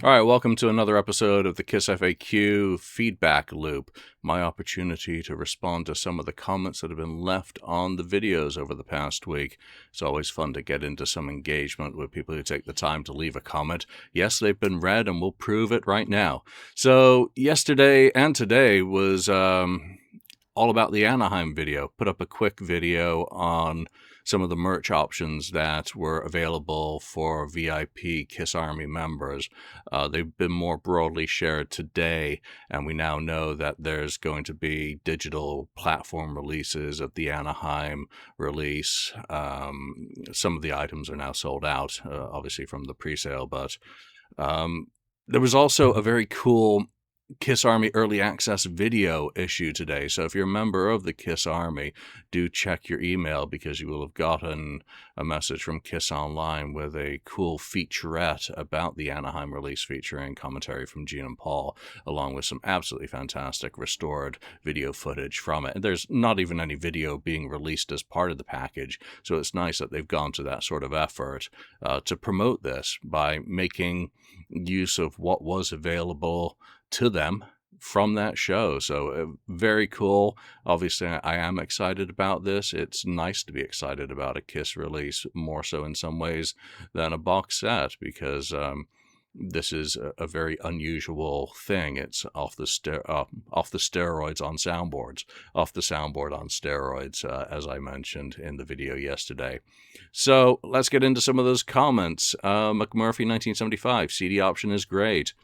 All right, welcome to another episode of the KissFAQ feedback loop, my opportunity to respond to some of the comments that have been left on the videos over the past week. It's always fun to get into some engagement with people who take the time to leave a comment. Yes, they've been read, and we'll prove it right now. So yesterday and today was all about the Anaheim video. Put up a quick video on some of the merch options that were available for VIP KISS Army members. They've been more broadly shared today, and we now know that there's going to be digital platform releases of the Anaheim release. Some of the items are now sold out, obviously from the pre-sale, but there was also a very cool KISS Army Early Access video issue today. So if you're a member of the KISS Army, do check your email because you will have gotten a message from KISS Online with a cool featurette about the Anaheim release featuring commentary from Gene and Paul, along with some absolutely fantastic restored video footage from it. And there's not even any video being released as part of the package, so it's nice that they've gone to that sort of effort to promote this by making use of what was available to them from that show. So very cool. Obviously, I am excited about this. It's nice to be excited about a KISS release, more so in some ways than a box set, because this is a very unusual thing. It's off the steroids on soundboards, off the soundboard on steroids, as I mentioned in the video yesterday. So let's get into some of those comments. McMurphy 1975, CD option is great.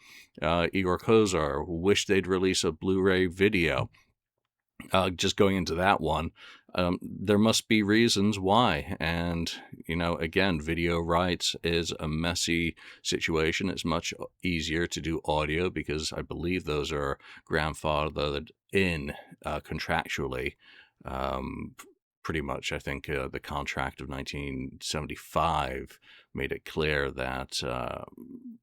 Igor Kozar, wish they'd release a Blu-ray video. Just going into that one, there must be reasons why. And, again, video rights is a messy situation. It's much easier to do audio because I believe those are grandfathered in contractually. Pretty much, I think the contract of 1975 made it clear that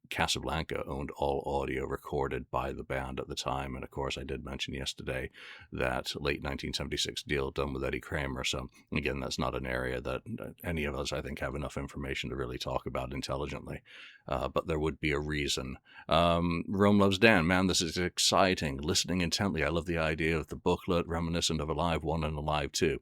Casablanca owned all audio recorded by the band at the time. And of course, I did mention yesterday that late 1976 deal done with Eddie Kramer. So again, that's not an area that any of us, I think, have enough information to really talk about intelligently. But there would be a reason. Rome Loves Dan, man, this is exciting. Listening intently, I love the idea of the booklet reminiscent of Alive 1 and Alive 2.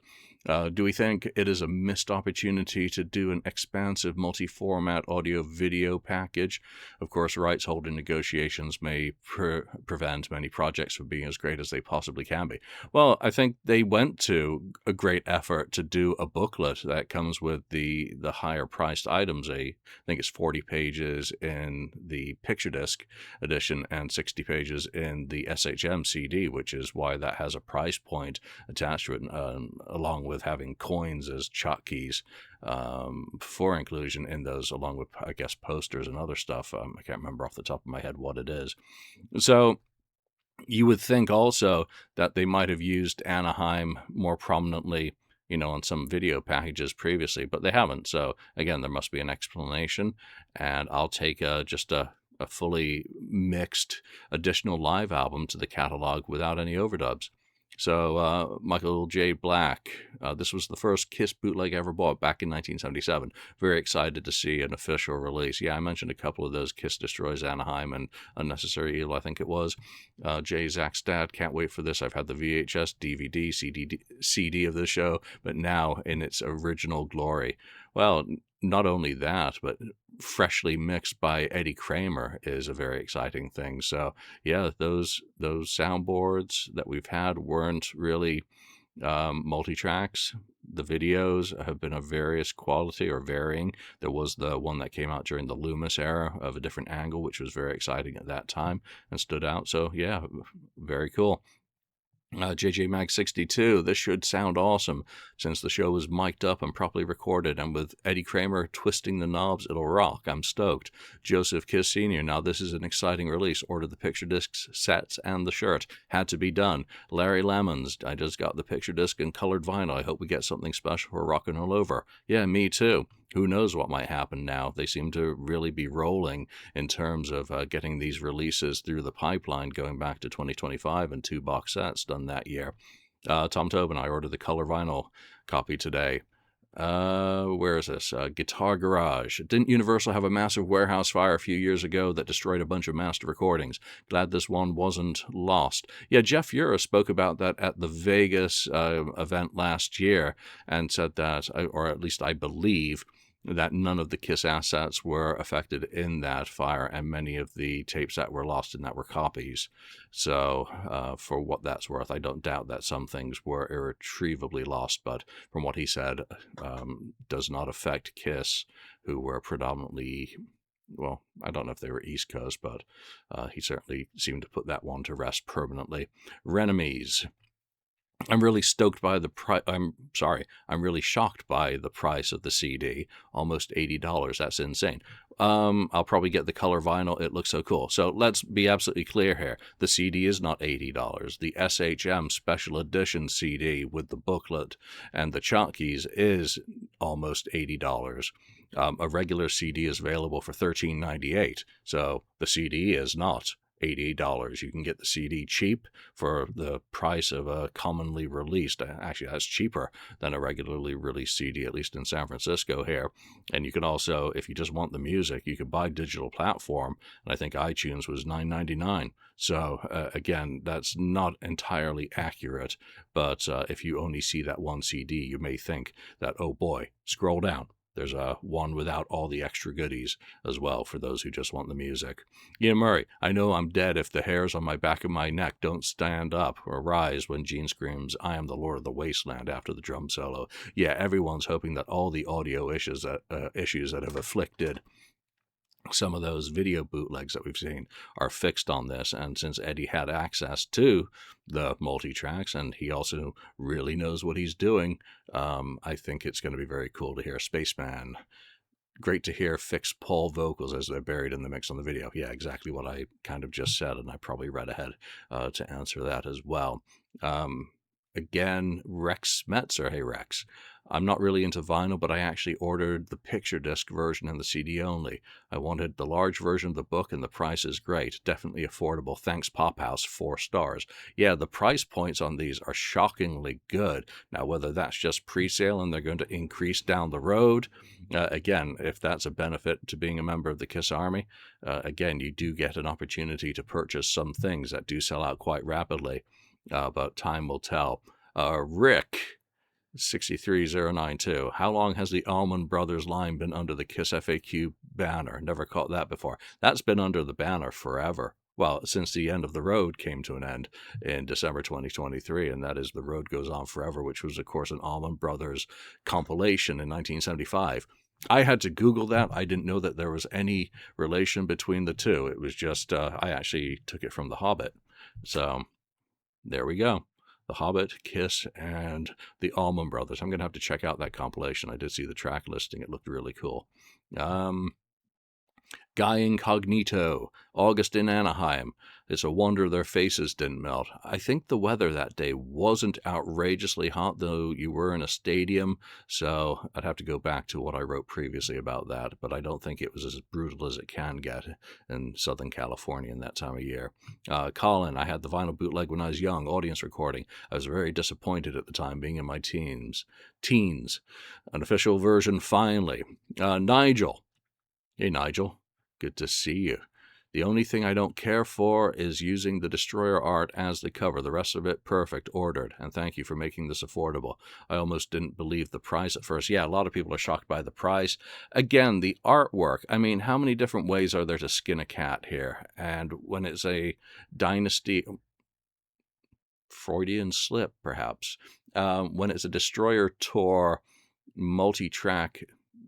Do we think it is a missed opportunity to do an expansive multi-format audio-video package? Of course, rights holding negotiations may prevent many projects from being as great as they possibly can be. Well, I think they went to a great effort to do a booklet that comes with the higher-priced items. I think it's 40 pages in the picture disc edition and 60 pages in the SHM CD, which is why that has a price point attached to it, along with having coins as chotkeys for inclusion in those, along with, I guess, posters and other stuff. I can't remember off the top of my head what it is. So you would think also that they might have used Anaheim more prominently, on some video packages previously, but they haven't. So again, there must be an explanation, and I'll take just a fully mixed additional live album to the catalog without any overdubs. So Michael J. Black, this was the first KISS bootleg ever bought back in 1977. Very excited to see an official release. Yeah, I mentioned a couple of those, KISS Destroys Anaheim and Unnecessary Evil, I think it was. Jay Zackstad, can't wait for this. I've had the VHS, DVD, CD of the show, but now in its original glory. Well, not only that, but freshly mixed by Eddie Kramer is a very exciting thing. So yeah, those soundboards that we've had weren't really multi-tracks. The videos have been of various quality or varying. There was the one that came out during the Loomis era of a different angle, which was very exciting at that time and stood out. So yeah, very cool. JJ Mag 62, this should sound awesome since the show was mic'd up and properly recorded, and with Eddie Kramer twisting the knobs, it'll rock. I'm stoked. Joseph Kiss Sr., now this is an exciting release. Ordered the picture discs, sets, and the shirt. Had to be done. Larry Lemons, I just got the picture disc and colored vinyl. I hope we get something special for Rockin' All Over. Yeah, me too. Who knows what might happen now? They seem to really be rolling in terms of getting these releases through the pipeline going back to 2025 and 2 box sets done that year. Tom Tobin, I ordered the color vinyl copy today. Where is this? Guitar Garage. Didn't Universal have a massive warehouse fire a few years ago that destroyed a bunch of master recordings? Glad this one wasn't lost. Yeah, Jeff Ura spoke about that at the Vegas event last year and said that, or at least I believe, that none of the KISS assets were affected in that fire, and many of the tapes that were lost in that were copies. So, for what that's worth, I don't doubt that some things were irretrievably lost, but from what he said, does not affect KISS, who were predominantly, well, I don't know if they were East Coast, but he certainly seemed to put that one to rest permanently. Renemies. I'm really stoked by the price. I'm really shocked by the price of the CD. Almost $80. That's insane. I'll probably get the color vinyl. It looks so cool. So let's be absolutely clear here. The CD is not $80. The SHM Special Edition CD with the booklet and the chotkeys is almost $80. A regular CD is available for $13.98. So the CD is not $80. You can get the CD cheap for the price of a commonly released. Actually, that's cheaper than a regularly released CD, at least in San Francisco here. And you can also, if you just want the music, you could buy digital platform. And I think iTunes was $9.99. So again, that's not entirely accurate. But if you only see that one CD, you may think that, oh boy, scroll down. There's one without all the extra goodies as well for those who just want the music. Ian Murray, I know I'm dead if the hairs on my back of my neck don't stand up or rise when Gene screams, I am the Lord of the Wasteland after the drum solo. Yeah, everyone's hoping that all the audio issues that have afflicted some of those video bootlegs that we've seen are fixed on this. And since Eddie had access to the multi-tracks and he also really knows what he's doing, I think it's going to be very cool to hear Spaceman. Great to hear fixed Paul vocals as they're buried in the mix on the video. Yeah, exactly what I kind of just said, and I probably read ahead to answer that as well. Again, Rex Metzer. Hey, Rex. I'm not really into vinyl, but I actually ordered the picture disc version and the CD only. I wanted the large version of the book, and the price is great. Definitely affordable. Thanks, Pop House. 4 stars. Yeah, the price points on these are shockingly good. Now, whether that's just pre-sale and they're going to increase down the road, again, if that's a benefit to being a member of the KISS Army, again, you do get an opportunity to purchase some things that do sell out quite rapidly. But time will tell. Rick, 63092. How long has the Allman Brothers line been under the KissFAQ banner? Never caught that before. That's been under the banner forever. Well, since the end of the road came to an end in December 2023, and that is The Road Goes On Forever, which was, of course, an Allman Brothers compilation in 1975. I had to Google that. I didn't know that there was any relation between the two. It was just, I actually took it from The Hobbit. So there we go. The Hobbit, KISS, and the Allman Brothers. I'm going to have to check out that compilation. I did see the track listing. It looked really cool. Guy Incognito, August in Anaheim. It's a wonder their faces didn't melt. I think the weather that day wasn't outrageously hot, though you were in a stadium, so I'd have to go back to what I wrote previously about that, but I don't think it was as brutal as it can get in Southern California in that time of year. Colin, I had the vinyl bootleg when I was young, audience recording. I was very disappointed at the time, being in my teens. An official version finally. Nigel. Hey, Nigel. Good to see you. The only thing I don't care for is using the Destroyer art as the cover. The rest of it, perfect, ordered. And thank you for making this affordable. I almost didn't believe the price at first. Yeah, a lot of people are shocked by the price. Again, the artwork. I mean, how many different ways are there to skin a cat here? And when it's a Dynasty, Freudian slip, perhaps. When it's a Destroyer Tour multi-track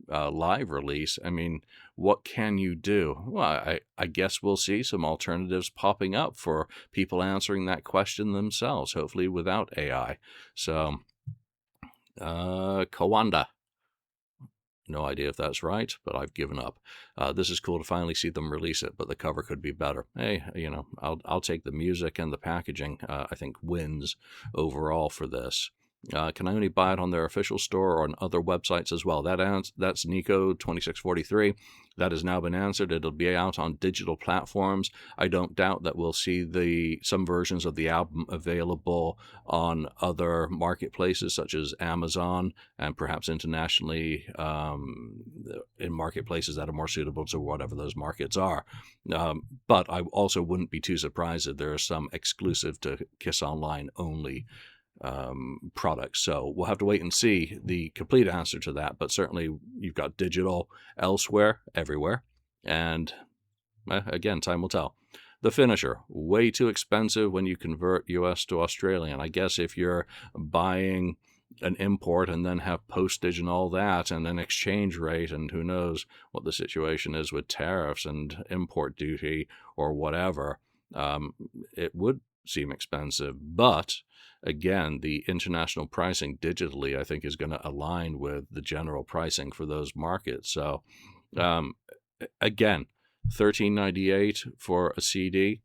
live release, I mean, what can you do? Well, I guess we'll see some alternatives popping up for people answering that question themselves, hopefully without AI. So, Kawanda. No idea if that's right, but I've given up. This is cool to finally see them release it, but the cover could be better. Hey, you know, I'll take the music and the packaging. I think wins overall for this. Can I only buy it on their official store or on other websites as well? That's Nico 2643. That has now been answered. It'll be out on digital platforms. I don't doubt that we'll see some versions of the album available on other marketplaces such as Amazon and perhaps internationally in marketplaces that are more suitable to whatever those markets are. But I also wouldn't be too surprised if there are some exclusive to Kiss Online only products. So we'll have to wait and see the complete answer to that. But certainly you've got digital elsewhere, everywhere. And again, time will tell. The finisher, way too expensive when you convert US to Australian. I guess if you're buying an import and then have postage and all that and an exchange rate, and who knows what the situation is with tariffs and import duty or whatever, it would seem expensive. But again, the international pricing digitally, I think, is going to align with the general pricing for those markets. So, again, $13.98 for a CD,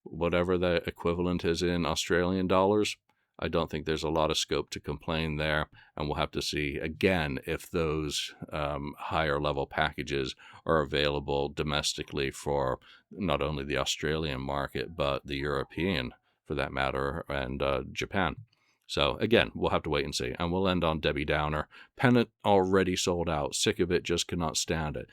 whatever the equivalent is in Australian dollars. I don't think there's a lot of scope to complain there, and we'll have to see, again, if those higher level packages are available domestically for not only the Australian market, but the European, for that matter, and Japan. So, again, we'll have to wait and see. And we'll end on Debbie Downer. Pennant already sold out. Sick of it, just cannot stand it.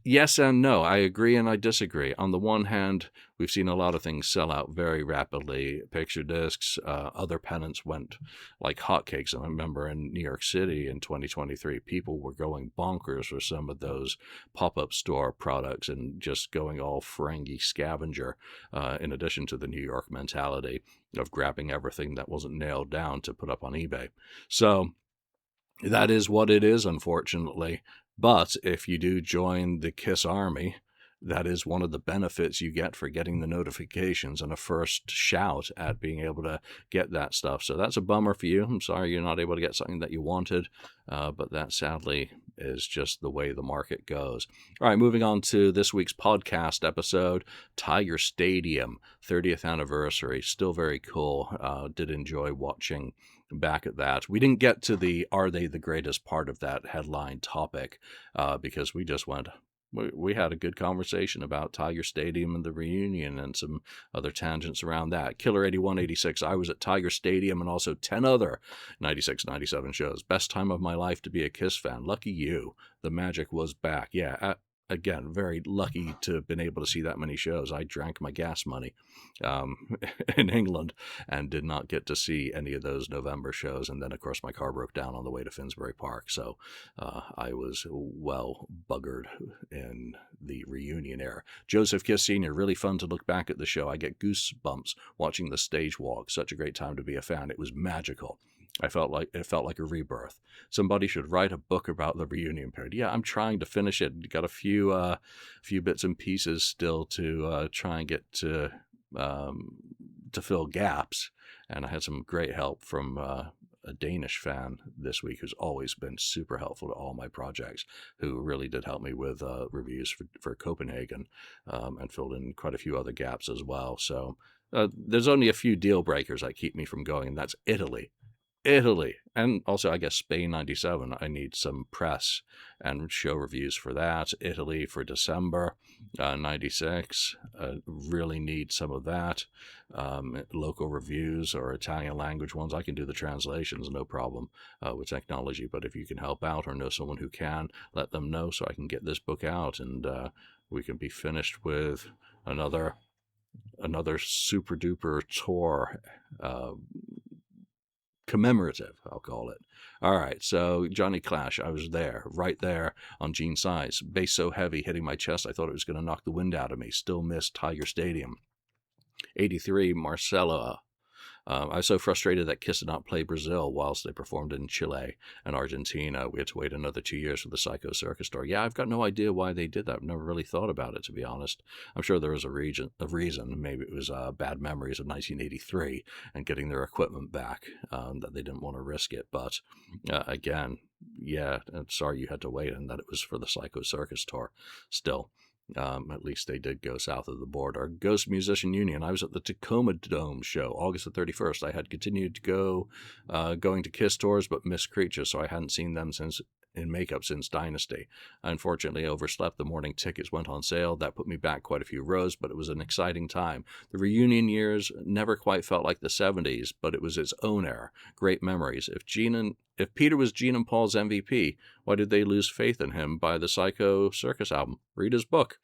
Yes and no. I agree and I disagree. On the one hand, we've seen a lot of things sell out very rapidly. Picture discs, other pennants went like hotcakes. I remember in New York City in 2023, people were going bonkers for some of those pop-up store products and just going all Ferengi scavenger, in addition to the New York mentality of grabbing everything that wasn't nailed down to put up on eBay. So that is what it is, unfortunately. But if you do join the KISS Army, that is one of the benefits you get for getting the notifications and a first shout at being able to get that stuff. So that's a bummer for you. I'm sorry you're not able to get something that you wanted, but that sadly is just the way the market goes. All right, moving on to this week's podcast episode, Tiger Stadium, 30th anniversary. Still very cool. Did enjoy watching back at that. We didn't get to the "Are they the greatest" part of that headline topic because we just went... We had a good conversation about Tiger Stadium and the reunion and some other tangents around that. Killer 8186, I was at Tiger Stadium and also 10 other 96, 97 shows. Best time of my life to be a KISS fan. Lucky you. The magic was back. Yeah, again, very lucky to have been able to see that many shows. I drank my gas money in England and did not get to see any of those November shows. And then, of course, my car broke down on the way to Finsbury Park. So I was well buggered in the reunion era. Joseph Kiss Sr., really fun to look back at the show. I get goosebumps watching the stage walk. Such a great time to be a fan. It was magical. It felt like a rebirth. Somebody should write a book about the reunion period. Yeah, I'm trying to finish it. Got a few bits and pieces still to try and get to fill gaps. And I had some great help from a Danish fan this week who's always been super helpful to all my projects, who really did help me with reviews for Copenhagen and filled in quite a few other gaps as well. So there's only a few deal breakers that keep me from going, and that's Italy, and also I guess Spain 97. I need some press and show reviews for that. Italy for December 96. Really need some of that. Local reviews or Italian language ones. I can do the translations, no problem with technology. But if you can help out or know someone who can, let them know so I can get this book out and we can be finished with another super duper tour. Commemorative, I'll call it. All right, so Johnny Clash, I was there, right there on Gene Size. Bass so heavy hitting my chest, I thought it was going to knock the wind out of me. Still missed Tiger Stadium. 83, Marcella. I was so frustrated that Kiss did not play Brazil whilst they performed in Chile and Argentina. We had to wait another 2 years for the Psycho Circus tour. Yeah, I've got no idea why they did that. I've never really thought about it, to be honest. I'm sure there was a reason. Maybe it was bad memories of 1983 and getting their equipment back, that they didn't want to risk it. But again, yeah, sorry you had to wait and that it was for the Psycho Circus tour. Still, At least they did go south of the border. Ghost Musician Union. I was at the Tacoma Dome show, August the 31st. I had continued to go, going to Kiss tours, but missed Creature, so I hadn't seen them in makeup since Dynasty. I unfortunately overslept. The morning tickets went on sale. That put me back quite a few rows, but it was an exciting time. The reunion years never quite felt like the 70s, but it was its own era. Great memories. If Peter was Gene and Paul's MVP, why did they lose faith in him by the Psycho Circus album? Read his book.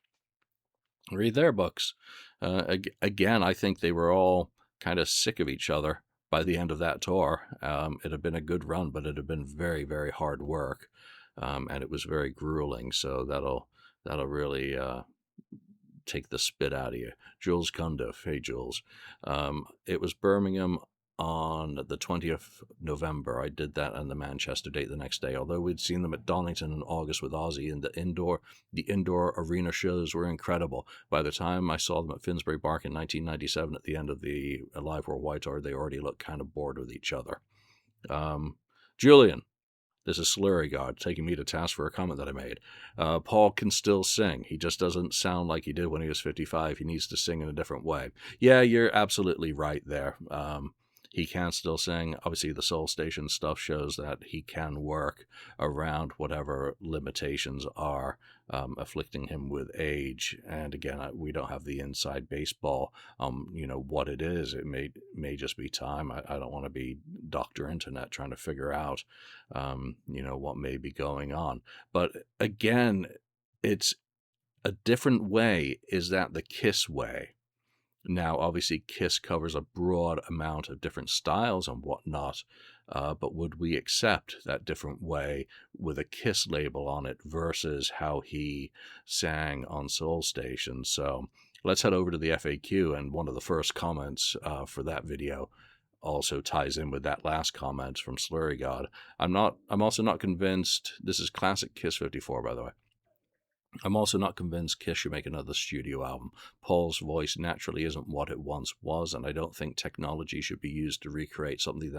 Read their books. Again, I think they were all kind of sick of each other by the end of that tour. It had been a good run, but it had been very, very hard work, and it was very grueling. So that'll really take the spit out of you. Jules Cundiff. Hey, Jules. It was Birmingham on the 20th November. I did that on the Manchester date the next day. Although we'd seen them at Donington in August with Ozzy, and the indoor arena shows were incredible. By the time I saw them at Finsbury Park in 1997 at the end of the Live Worldwide tour, they already looked kind of bored with each other. Julian. This is Slurry God taking me to task for a comment that I made. Paul can still sing. He just doesn't sound like he did when he was 55. He needs to sing in a different way. Yeah, you're absolutely right there. He can still sing. Obviously, the Soul Station stuff shows that he can work around whatever limitations are afflicting him with age. And again, we don't have the inside baseball, what it is. It may just be time. I don't want to be Dr. Internet trying to figure out, what may be going on. But again, it's a different way. Is that the Kiss way? Now, obviously, Kiss covers a broad amount of different styles and whatnot, but would we accept that different way with a Kiss label on it versus how he sang on Soul Station? So let's head over to the FAQ, and one of the first comments for that video also ties in with that last comment from Slurry God. I'm also not convinced. This is classic Kiss 54, by the way. I'm also not convinced Kiss should make another studio album. Paul's voice naturally isn't what it once was, and I don't think technology should be used to recreate something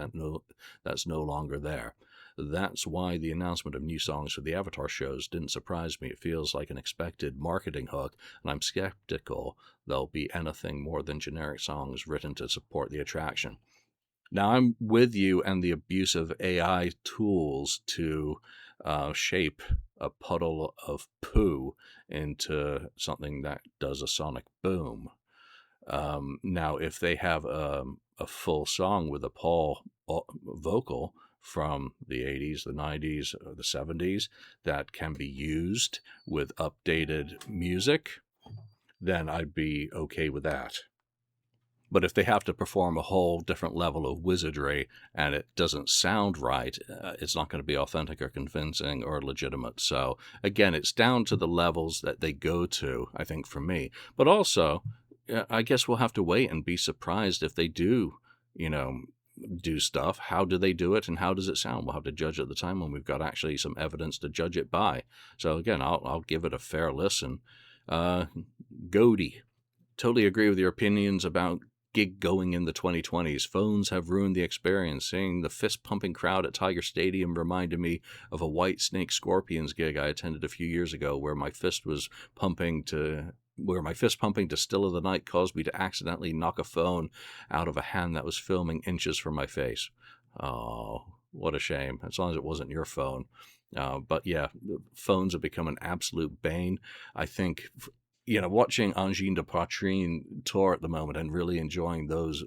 that's no longer there. That's why the announcement of new songs for the Avatar shows didn't surprise me. It feels like an expected marketing hook, and I'm skeptical there'll be anything more than generic songs written to support the attraction. Now, I'm with you and the abuse of AI tools to shape a puddle of poo into something that does a sonic boom. Now, if they have a full song with a Paul vocal from the 80s, the 90s, or the 70s that can be used with updated music, then I'd be okay with that. But if they have to perform a whole different level of wizardry and it doesn't sound right, it's not going to be authentic or convincing or legitimate. So again, it's down to the levels that they go to, I think, for me. But also, I guess we'll have to wait and be surprised if they do, do stuff. How do they do it and how does it sound? We'll have to judge at the time when we've got actually some evidence to judge it by. So again, I'll give it a fair listen. Godey. Totally agree with your opinions about gig going in the 2020s. Phones have ruined the experience. Seeing the fist-pumping crowd at Tiger Stadium reminded me of a White Snake Scorpions gig I attended a few years ago where my fist pumping to Still of the Night caused me to accidentally knock a phone out of a hand that was filming inches from my face. Oh, what a shame. As long as it wasn't your phone. But yeah, phones have become an absolute bane. I think watching Angine de Poitrine tour at the moment and really enjoying those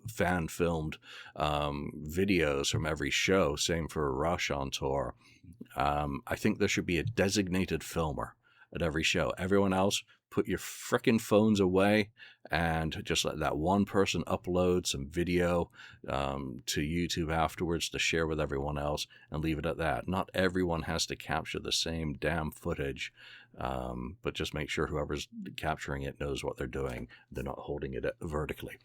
fan-filmed videos from every show, same for Rush on tour, I think there should be a designated filmer at every show. Everyone else, put your frickin' phones away and just let that one person upload some video to YouTube afterwards to share with everyone else and leave it at that. Not everyone has to capture the same damn footage, but just make sure whoever's capturing it knows what they're doing. They're not holding it vertically.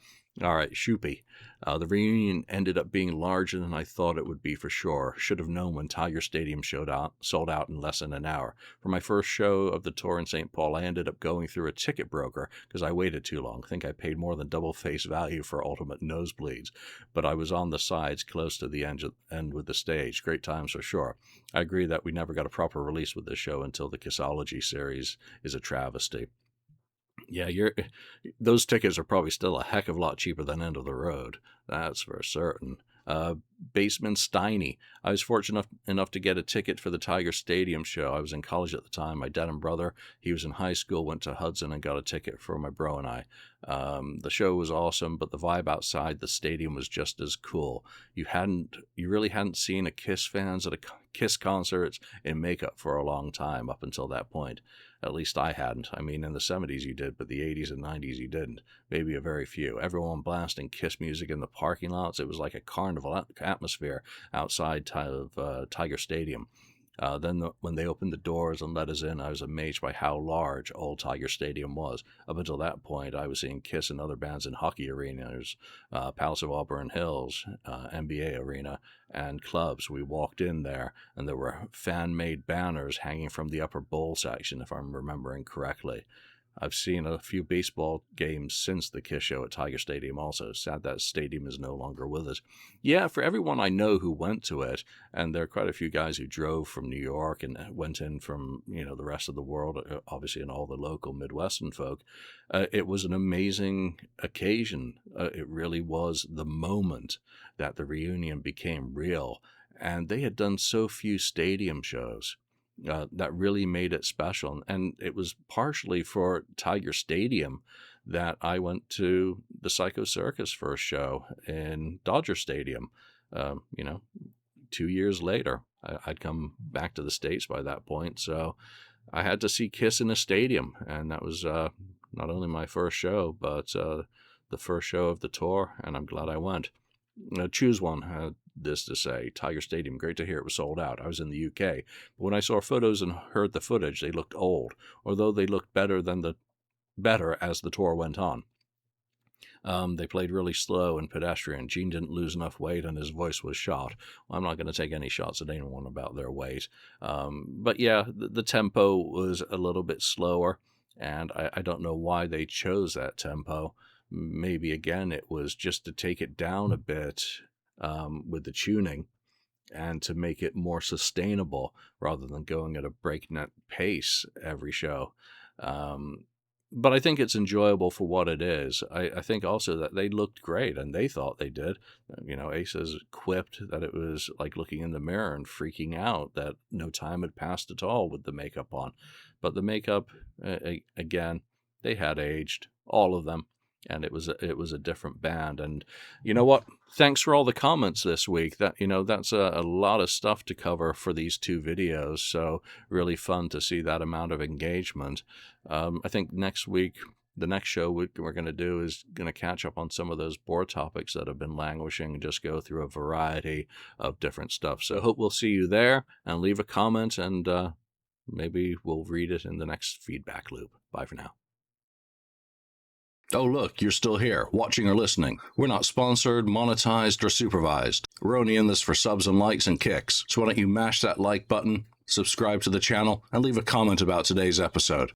All right, Shoopy. The reunion ended up being larger than I thought it would be for sure. Should have known when Tiger Stadium sold out in less than an hour. For my first show of the tour in St. Paul, I ended up going through a ticket broker because I waited too long. I think I paid more than double face value for ultimate nosebleeds, but I was on the sides close to the end with the stage. Great times for sure. I agree that we never got a proper release with this show until the Kissology series is a travesty. Yeah, those tickets are probably still a heck of a lot cheaper than End of the Road. That's for certain. Baseman Steiny. I was fortunate enough to get a ticket for the Tiger Stadium show. I was in college at the time. My dad and brother, he was in high school, went to Hudson and got a ticket for my bro and I. The show was awesome, but the vibe outside the stadium was just as cool. You really hadn't seen a Kiss fans at a Kiss concerts in makeup for a long time up until that point. At least I hadn't. I mean, in the 70s you did, but the 80s and 90s you didn't. Maybe a very few. Everyone blasting Kiss music in the parking lots. It was like a carnival atmosphere outside of Tiger Stadium. When they opened the doors and let us in, I was amazed by how large old Tiger Stadium was. Up until that point, I was seeing Kiss and other bands in hockey arenas, Palace of Auburn Hills, NBA arena, and clubs. We walked in there, and there were fan-made banners hanging from the upper bowl section, if I'm remembering correctly. I've seen a few baseball games since the Kiss show at Tiger Stadium also. Sad that stadium is no longer with us. Yeah, for everyone I know who went to it, and there are quite a few guys who drove from New York and went in from, the rest of the world, obviously, and all the local Midwestern folk, it was an amazing occasion. It really was the moment that the reunion became real. And they had done so few stadium shows. That really made it special. And it was partially for Tiger Stadium that I went to the Psycho Circus first show in Dodger Stadium. 2 years later, I'd come back to the States by that point. So I had to see Kiss in a stadium. And that was not only my first show, but the first show of the tour. And I'm glad I went. Choose one had this to say: Tiger Stadium, great to hear it was sold out. I was in the UK. But when I saw photos and heard the footage, they looked old, although they looked better as the tour went on. They played really slow and pedestrian. Gene didn't lose enough weight and his voice was shot. Well, I'm not going to take any shots at anyone about their weight. But yeah, the tempo was a little bit slower, and I don't know why they chose that tempo. Maybe, again, it was just to take it down a bit with the tuning and to make it more sustainable rather than going at a breakneck pace every show. But I think it's enjoyable for what it is. I think also that they looked great, and they thought they did. Ace has quipped that it was like looking in the mirror and freaking out that no time had passed at all with the makeup on. But the makeup, again, they had aged, all of them. And it was a different band. And you know what? Thanks for all the comments this week. That's a lot of stuff to cover for these two videos. So really fun to see that amount of engagement. I think next week, the next show we're going to do is going to catch up on some of those board topics that have been languishing and just go through a variety of different stuff. So hope we'll see you there, and leave a comment, and maybe we'll read it in the next feedback loop. Bye for now. Oh, look, you're still here, watching or listening. We're not sponsored, monetized, or supervised. We're only in this for subs and likes and kicks. So why don't you mash that like button, subscribe to the channel, and leave a comment about today's episode.